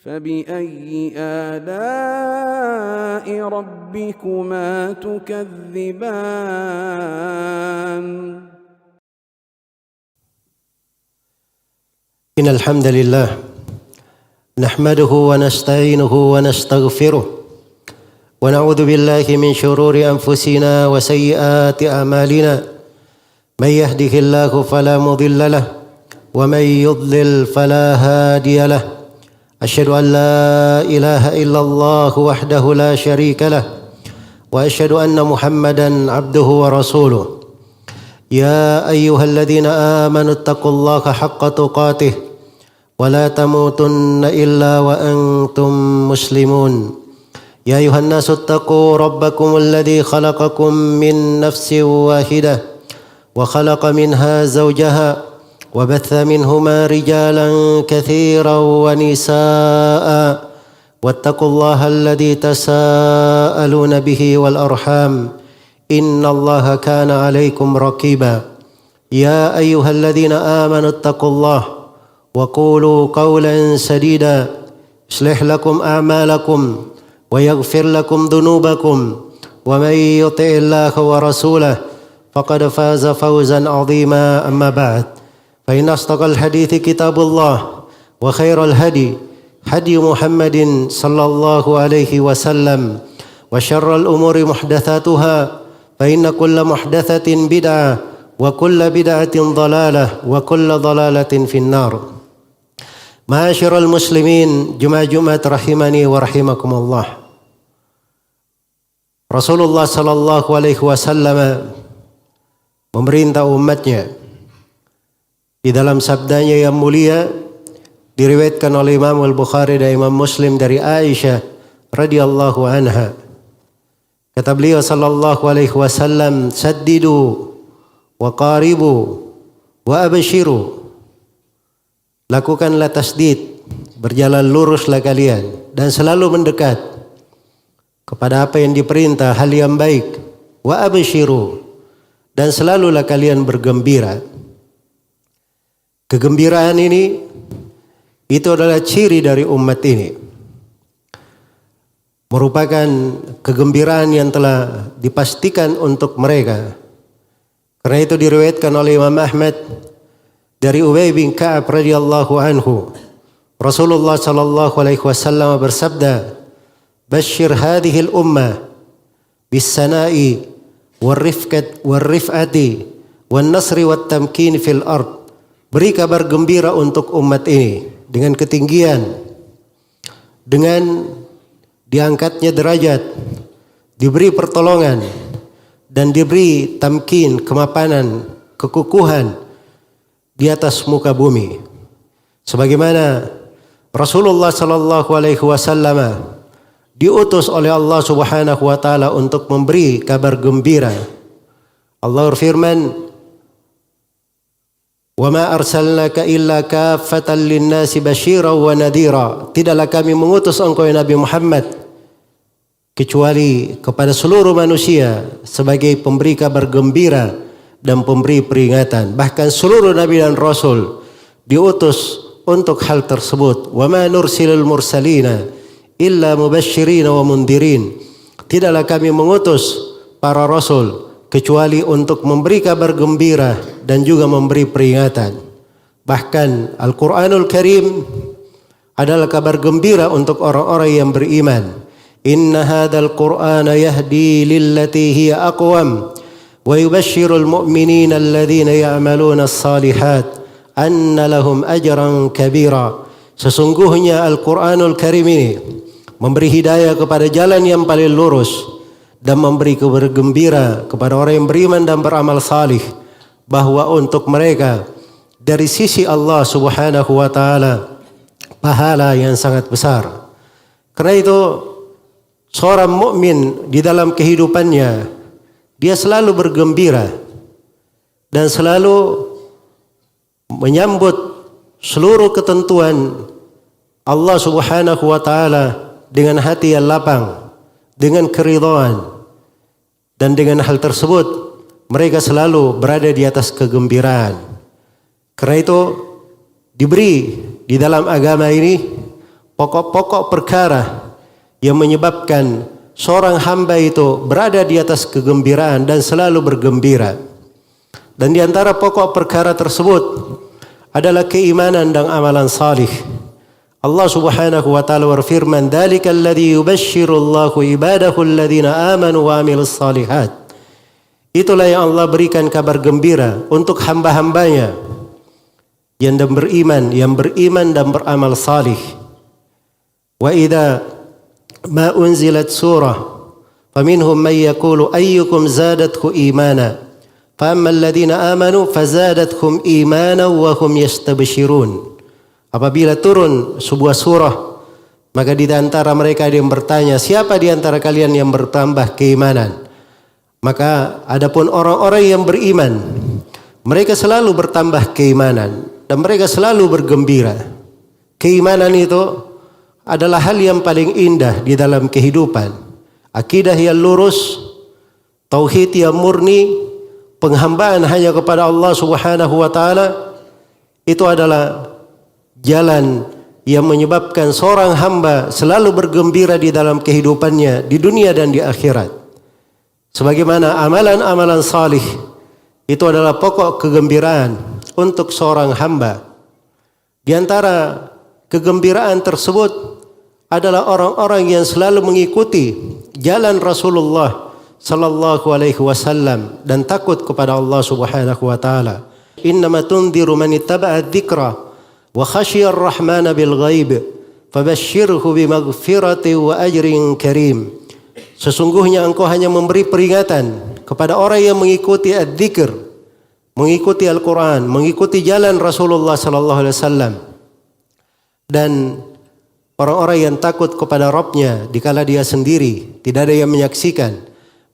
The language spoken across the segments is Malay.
فبأي آلاء ربكما تكذبان إن الحمد لله نحمده ونستعينه ونستغفره ونعوذ بالله من شرور أنفسنا وسيئات أعمالنا من يهده الله فلا مضل له ومن يضلل فلا هادي له أشهد أن لا إله إلا الله وحده لا شريك له وأشهد أن محمدا عبده ورسوله يا أيها الذين آمنوا اتقوا الله حق تقاته ولا تموتن إلا وأنتم مسلمون يا أيها الناس اتقوا ربكم الذي خلقكم من نفس واحدة وخلق منها زوجها وبث منهما رجالا كثيرا ونساء واتقوا الله الذي تساءلون به والأرحام إن الله كان عليكم رقيبا يا أيها الذين آمنوا اتقوا الله وقولوا قولا سديدا يصلح لكم أعمالكم ويغفر لكم ذنوبكم ومن يطع الله ورسوله فقد فاز فوزا عظيما أما بعد فإن أصدق الحديث كتاب الله وخير الهدي هدي محمد صلى الله عليه وسلم وشر الأمور محدثاتها فإن كل محدثة بدعة وكل بدعة ضلالة وكل ضلالة في النار. Ma'asyiral muslimin, Jumat rahimani wa rahimakumullah. Rasulullah sallallahu alaihi wasallam memerintah umatnya di dalam sabdanya yang mulia, diriwayatkan oleh Imam Al-Bukhari dan Imam Muslim dari Aisyah radhiyallahu anha. Kata beliau sallallahu alaihi wasallam, "Saddidu wa qaribu wa abshiru." Lakukanlah tasdid, berjalan luruslah kalian dan selalu mendekat kepada apa yang diperintah, hal yang baik. Wa abshiru, dan selalulah kalian bergembira. Kegembiraan ini itu adalah ciri dari umat ini. Merupakan kegembiraan yang telah dipastikan untuk mereka. Karena itu diriwayatkan oleh Imam Ahmad dari Ubay bin Ka'ab radhiyallahu anhu. Rasulullah sallallahu alaihi wasallam bersabda, "Basyir hadhihi al-ummah bis-sana'i war-rif'ati wan-nasri wat-tamkin fil ard." Beri kabar gembira untuk umat ini dengan ketinggian, dengan diangkatnya derajat, diberi pertolongan dan diberi tamkin, kemapanan, kekukuhan di atas muka bumi. Sebagaimana Rasulullah sallallahu alaihi wasallam diutus oleh Allah Subhanahu wa taala untuk memberi kabar gembira. Allah berfirman, "Wa ma arsalnaka illa kaffatan lin-nasi basyiran wa nadhira." Tidaklah kami mengutus engkau ya Nabi Muhammad kecuali kepada seluruh manusia sebagai pemberi kabar gembira dan pemberi peringatan. Bahkan seluruh nabi dan rasul diutus untuk hal tersebut. "Wa ma nursilul mursalina illa mubasysyirin wa mundhirin." Tidaklah kami mengutus para rasul kecuali untuk memberi kabar gembira dan juga memberi peringatan. Bahkan Al-Quranul Karim adalah kabar gembira untuk orang-orang yang beriman. "Inna hadzal Qur'ana yahdi lillati hiya aqwam wa yubashshirul mu'minina alladhina ya'maluna as-salihat anna lahum ajran kabira." Sesungguhnya Al-Quranul Karim ini memberi hidayah kepada jalan yang paling lurus dan memberi kabar gembira kepada orang yang beriman dan beramal salih bahwa untuk mereka dari sisi Allah Subhanahu wa taala pahala yang sangat besar. Karena itu seorang mukmin di dalam kehidupannya dia selalu bergembira dan selalu menyambut seluruh ketentuan Allah Subhanahu wa taala dengan hati yang lapang, dengan keridhaan. Dan dengan hal tersebut mereka selalu berada di atas kegembiraan. Karena itu diberi di dalam agama ini pokok-pokok perkara yang menyebabkan seorang hamba itu berada di atas kegembiraan dan selalu bergembira. Dan di antara pokok perkara tersebut adalah keimanan dan amalan salih. Allah Subhanahu wa taala berfirman, "Dzalika alladzi yubashshirullahu ibadahu alladzina amanu wa 'amilus shalihat." Itulah yang Allah berikan kabar gembira untuk hamba-hambanya yang beriman dan beramal salih. Wa idza ma unzilat surah faminhum man yaqulu ayyukum zadathu imana fa ammal ladzina amanu fazadathum imana wa hum yastabshirun. Apabila turun sebuah surah, maka di antara mereka ada yang bertanya, siapa di antara kalian yang bertambah keimanan? Maka adapun orang-orang yang beriman, mereka selalu bertambah keimanan dan mereka selalu bergembira. Keimanan itu adalah hal yang paling indah di dalam kehidupan. Akidah yang lurus, tauhid yang murni, penghambaan hanya kepada Allah Subhanahu wa taala, itu adalah jalan yang menyebabkan seorang hamba selalu bergembira di dalam kehidupannya di dunia dan di akhirat. Sebagaimana amalan-amalan salih itu adalah pokok kegembiraan untuk seorang hamba. Di antara kegembiraan tersebut adalah orang-orang yang selalu mengikuti jalan Rasulullah sallallahu alaihi wasallam dan takut kepada Allah Subhanahu wa taala. Innama tunziru man ittaba'a dzikra wa khasyiya ar-rahmana bil ghaib fabashshirhu bimaghfiratin wa ajrin karim. Sesungguhnya engkau hanya memberi peringatan kepada orang yang mengikuti adzikr, mengikuti Al-Quran, mengikuti jalan Rasulullah sallallahu alaihi wasallam, dan orang-orang yang takut kepada Rabbnya dikala dia sendiri, tidak ada yang menyaksikan,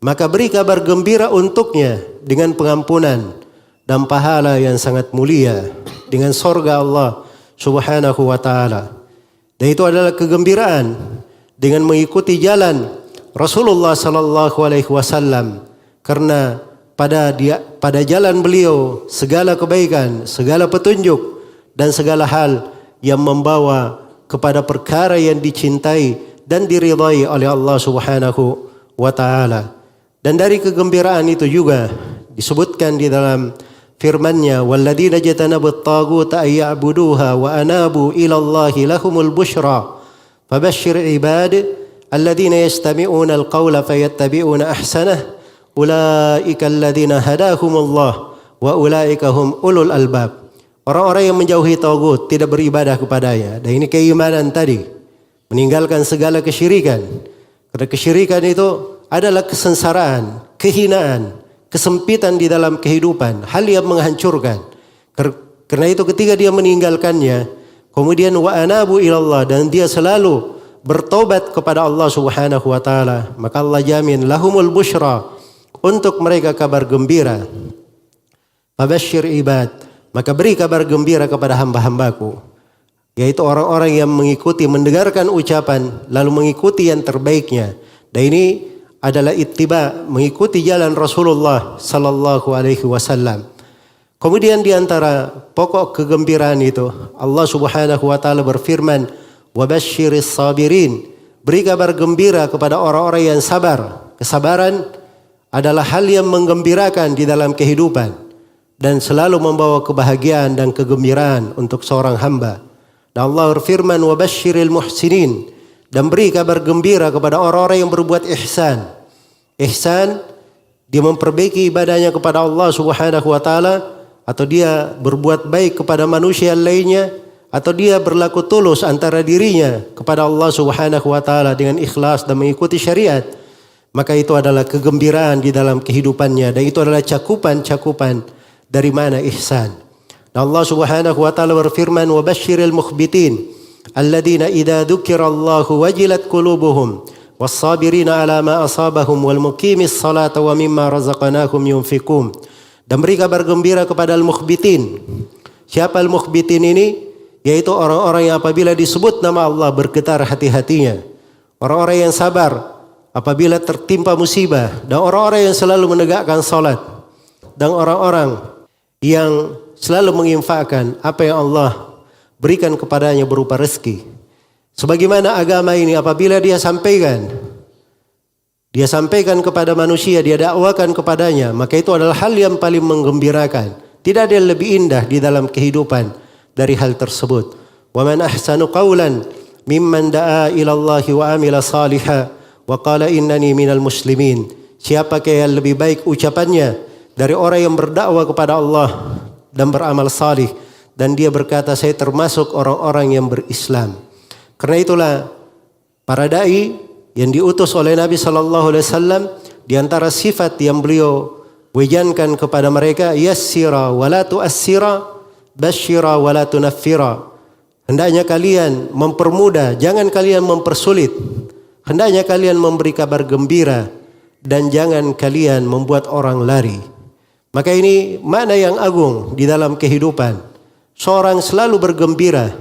maka beri kabar gembira untuknya dengan pengampunan dan pahala yang sangat mulia, dengan surga Allah Subhanahu wa taala. Dan itu adalah kegembiraan dengan mengikuti jalan Rasulullah sallallahu alaihi wasallam, karena pada jalan beliau segala kebaikan, segala petunjuk dan segala hal yang membawa kepada perkara yang dicintai dan diridhai oleh Allah Subhanahu wa taala. Dan dari kegembiraan itu juga disebutkan di dalam firman-Nya, walladzina jatanabut taghuta ay ya'buduha wa anabu ila Allahi lahumul busyra fabashshir ibad alladzina yastami'una al-qawla fayattabi'una ahsanah ulaika alladzina hadahumullah wa ulaika hum ulul albab. Orang-orang yang menjauhi tagut, tidak beribadah kepadanya. Dan ini keimanan tadi, meninggalkan segala kesyirikan. Karena kesyirikan itu adalah kesengsaraan, kehinaan, kesempitan di dalam kehidupan, hal yang menghancurkan. Karena itu ketika dia meninggalkannya, kemudian wa anabu ilallah, dan dia selalu bertobat kepada Allah Subhanahu wa taala, maka Allah jamin lahumul busyra, untuk mereka kabar gembira. Fabashshir ibad, maka beri kabar gembira kepada hamba-hambaku, yaitu orang-orang yang mengikuti, mendengarkan ucapan lalu mengikuti yang terbaiknya. Dan ini adalah ittiba, mengikuti jalan Rasulullah sallallahu alaihi wasallam. Kemudian di antara pokok kegembiraan itu, Allah Subhanahu wa taala berfirman, "Wabashshiris sabirin." Beri kabar gembira kepada orang-orang yang sabar. Kesabaran adalah hal yang menggembirakan di dalam kehidupan dan selalu membawa kebahagiaan dan kegembiraan untuk seorang hamba. Dan Allah berfirman, "Wabashshiril muhsinin." Dan beri kabar gembira kepada orang-orang yang berbuat ihsan. Ihsan, dia memperbaiki ibadahnya kepada Allah Subhanahu wa taala, atau dia berbuat baik kepada manusia lainnya, atau dia berlaku tulus antara dirinya kepada Allah Subhanahu wa taala dengan ikhlas dan mengikuti syariat. Maka itu adalah kegembiraan di dalam kehidupannya, dan itu adalah cakupan-cakupan dari mana ihsan. Dan Allah Subhanahu wa taala berfirman, "Wa basyiril mukhbitin alladzina idza dzukirallahu wajilat qulubuhum was-sabirina 'ala ma asabahum wal muqimis salata wa mimma razaqnahum yunfiqun." Dan beri kabar gembira kepada al-mukhbitin. Siapa al-mukhbitin ini? Yaitu orang-orang yang apabila disebut nama Allah bergetar hati-hatinya. Orang-orang yang sabar apabila tertimpa musibah, dan orang-orang yang selalu menegakkan salat, dan orang-orang yang selalu menginfakkan apa yang Allah berikan kepadanya berupa rezeki. Sebagaimana agama ini apabila dia sampaikan kepada manusia, dia dakwakan kepadanya, maka itu adalah hal yang paling menggembirakan. Tidak ada yang lebih indah di dalam kehidupan dari hal tersebut. Wa man ahsanu qawlan mimman da'a ila Allah wa amila salihah wa qala innani minal muslimin. Siapakah yang lebih baik ucapannya dari orang yang berdakwah kepada Allah dan beramal salih dan dia berkata saya termasuk orang-orang yang berislam. Karena itulah para dai yang diutus oleh Nabi sallallahu alaihi wasallam, di antara sifat yang beliau wejankan kepada mereka, yassira wa la tu'assira, basyira wa la tunaffira. Hendaknya kalian mempermudah, jangan kalian mempersulit. Hendaknya kalian memberi kabar gembira dan jangan kalian membuat orang lari. Maka ini makna yang agung di dalam kehidupan. Seorang selalu bergembira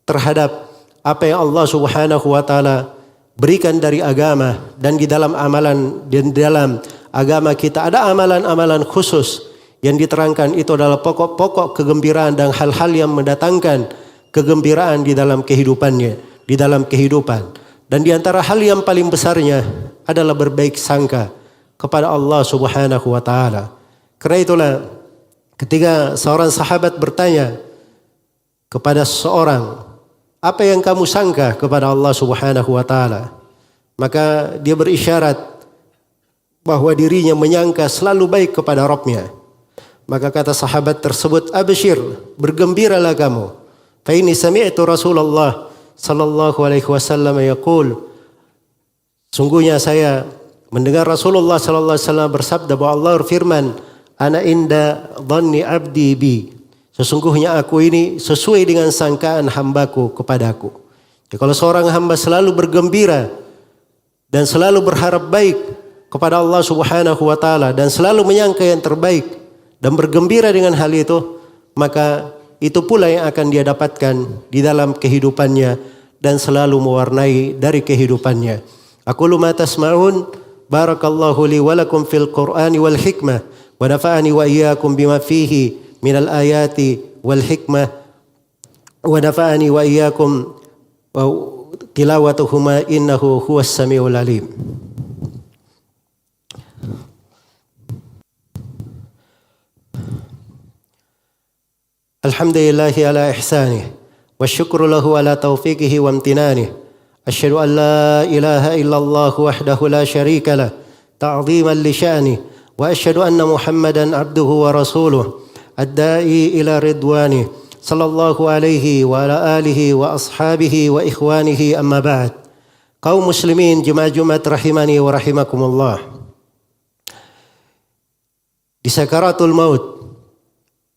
terhadap apa yang Allah Subhanahu wa taala berikan dari agama, dan di dalam amalan dan di dalam agama kita ada amalan-amalan khusus yang diterangkan, itu adalah pokok-pokok kegembiraan dan hal-hal yang mendatangkan kegembiraan di dalam kehidupannya, di dalam kehidupan. Dan di antara hal yang paling besarnya adalah berbaik sangka kepada Allah Subhanahu wa taala. Karena itulah ketika seorang sahabat bertanya kepada seseorang, apa yang kamu sangka kepada Allah Subhanahu wa taala? Maka dia berisyarat bahwa dirinya menyangka selalu baik kepada Rabb-nya. Maka kata sahabat tersebut, abshir, bergembiralah kamu. Fa inni sami'tu Rasulullah sallallahu alaihi wasallam yaqul, sungguhnya saya mendengar Rasulullah sallallahu alaihi wasallam bersabda bahwa Allah berfirman, ana inda dhanni abdi bi. Sesungguhnya aku ini sesuai dengan sangkaan hambaku kepadaku. Jadi kalau seorang hamba selalu bergembira dan selalu berharap baik kepada Allah Subhanahu wa taala dan selalu menyangka yang terbaik dan bergembira dengan hal itu, maka itu pula yang akan dia dapatkan di dalam kehidupannya dan selalu mewarnai dari kehidupannya. Aqulu ma tasma'un, barakallahu li wa lakum fil Qur'ani wal hikmah wa nafa'ani wa iyyakum bima fihi minal ayati wal hikmah wa nafa'ani wa iyyakum wa tilawatuhuma innahu huwas samiul alim. Alhamdulillahi ala ihsanih wa syukru lahu ala taufiqihi wa amtinanih. Asyhadu an la ilaha illallah wahdahu la syarika lah ta'ziman li sya'nih wa asyhadu anna Muhammadan abduhu wa rasuluh ad-da'i ila ridwanih sallallahu alaihi wa ala alihi wa ashabihi wa ikhwanihi amma ba'd. Kaum muslimin jemaah Jumat rahimani wa rahimakumullah. Di sakaratul maut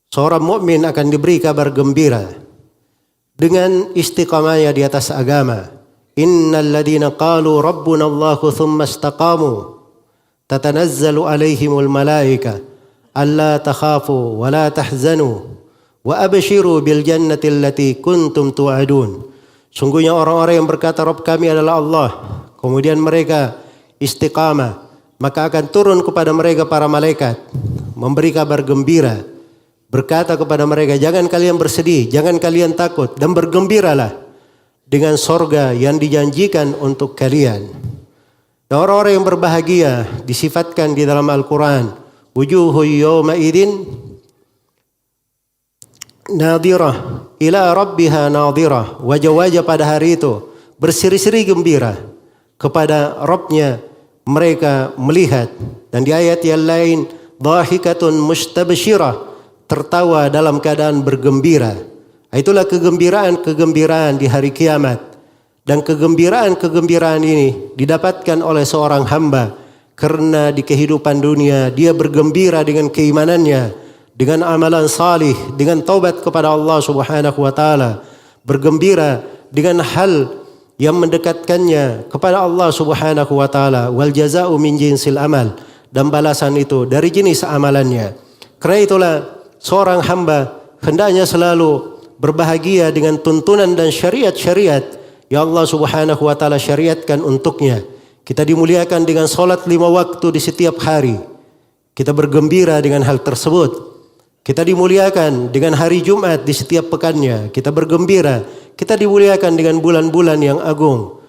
seorang mukmin akan diberi kabar gembira dengan istiqamahnya di atas agama. Innal ladina qalu rabbuna Allahu thumma istaqamu tatanazzalu alaihimul malaika alla takhafu wa la tahzanu wa abshiru bil jannati allati kuntum tu'adun. Sungguhnya orang-orang yang berkata Rabb kami adalah Allah, kemudian mereka istiqamah, maka akan turun kepada mereka para malaikat memberi kabar gembira, berkata kepada mereka, jangan kalian bersedih, jangan kalian takut, dan bergembiralah dengan sorga yang dijanjikan untuk kalian. Dan orang-orang yang berbahagia disifatkan di dalam Al-Quran, wujuhu yawma idin nadirah ila rabbiha nadirah. Wajah-wajah pada hari itu berseri-seri gembira kepada Rabbnya, mereka melihat. Dan di ayat yang lain, dhahikatun mustabshirah, tertawa dalam keadaan bergembira. Itulah kegembiraan di hari kiamat. Dan kegembiraan ini didapatkan oleh seorang hamba karena di kehidupan dunia dia bergembira dengan keimanannya, dengan amalan salih, dengan taubat kepada Allah Subhanahu wa taala, bergembira dengan hal yang mendekatkannya kepada Allah Subhanahu wa taala. Wal jazaa'u min jinsil amal, dan balasan itu dari jenis amalannya. Karena itulah seorang hamba hendaknya selalu berbahagia dengan tuntunan dan syariat-syariat yang Allah Subhanahu wa taala syariatkan untuknya. Kita dimuliakan dengan salat 5 waktu di setiap hari. Kita bergembira dengan hal tersebut. Kita dimuliakan dengan hari Jumat di setiap pekannya. Kita bergembira. Kita dimuliakan dengan bulan-bulan yang agung.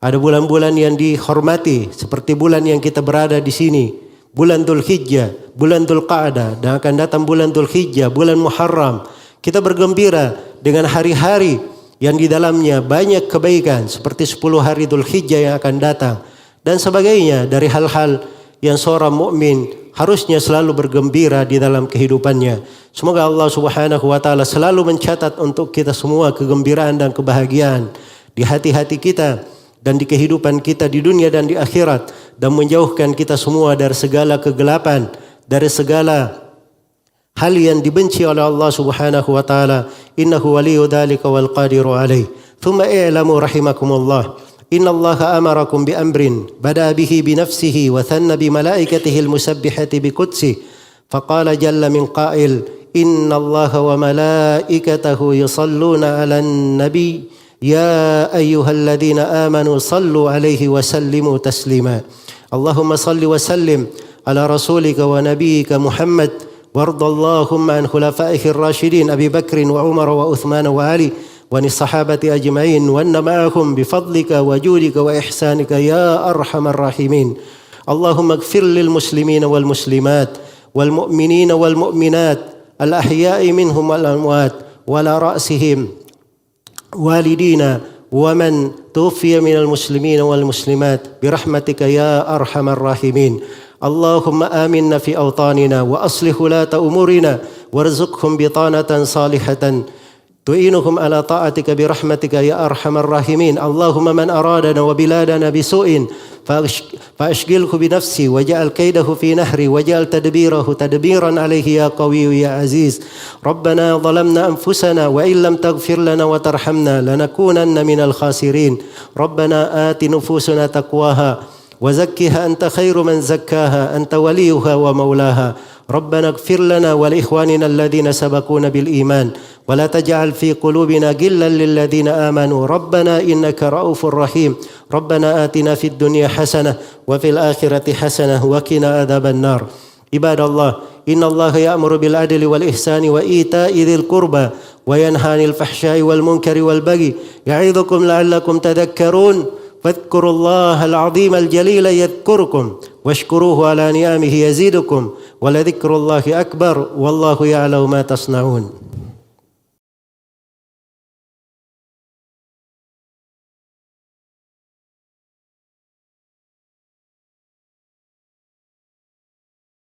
Ada bulan-bulan yang dihormati seperti bulan yang kita berada di sini. Bulan Dzulhijjah, bulan Dzulqa'dah, dan akan datang bulan Dzulhijjah, bulan Muharram. Kita bergembira dengan hari-hari yang di dalamnya banyak kebaikan seperti 10 hari Dzulhijjah yang akan datang dan sebagainya dari hal-hal yang seorang mukmin harusnya selalu bergembira di dalam kehidupannya. Semoga Allah Subhanahu wa taala selalu mencatat untuk kita semua kegembiraan dan kebahagiaan di hati-hati kita dan di kehidupan kita di dunia dan di akhirat, dan menjauhkan kita semua dari segala kegelapan, dari segala hal yang dibenci oleh Allah Subhanahu wa taala. Innahu waliyyu dzalika wal qadiru alaih. Thumma i'lamu rahimakumullah inna Allah amarakum bi amrin bada bihi bi nafsihi wa thanna bi malaikatihi al musabbihati bi qudsi faqala jalla min qail inna Allah wa malaikatahu yusalluna 'alan nabi يا أيها الذين آمنوا صلوا عليه وسلموا تسليما اللهم صل وسلم على رسولك ونبيك محمد وارض اللهم عن خلفائه الراشدين أبي بكر وعمر وعثمان وعلي وعن الصحابة أجمعين وأن معهم بفضلك وجودك وإحسانك يا أرحم الراحمين اللهم اغفر للمسلمين والمسلمات والمؤمنين والمؤمنات الأحياء منهم والأموات وعلى رأسهم والدينا ومن توفي من المسلمين والمسلمات برحمتك يا أرحم الراحمين اللهم آمنا في أوطاننا وأصلح ولاة أمورنا وارزقهم بطانة صالحة تعينهم على طاعتك برحمتك يا أرحم الراحمين اللهم من أرادنا وبلادنا بسوء فأشغله بنفسي وجعل كيده في نحري وجعل تدبيره تدبيرا عليه يا قوي يا عزيز ربنا ظلمنا أنفسنا وإن لم تغفر لنا وترحمنا لنكونن من الخاسرين ربنا آت نفوسنا تقواها وزكها أنت خير من زكاها أنت وليها ومولاها ربنا اغفر لنا ولإخواننا الذين سبقونا بالإيمان ولا تجعل في قلوبنا غلا للذين آمنوا ربنا إنك رؤوف رحيم ربنا آتنا في الدنيا حسنة وفي الآخرة حسنة وقنا عذاب النار عباد الله إن الله يأمر بالعدل والإحسان وإيتاء ذي القربى وينهى عن الفحشاء والمنكر والبغي يعظكم لعلكم تذكرون فاذكروا الله العظيم الجليل يذكركم واشكروه على نعمه يزيدكم ولذكر الله أكبر والله يعلم ما تصنعون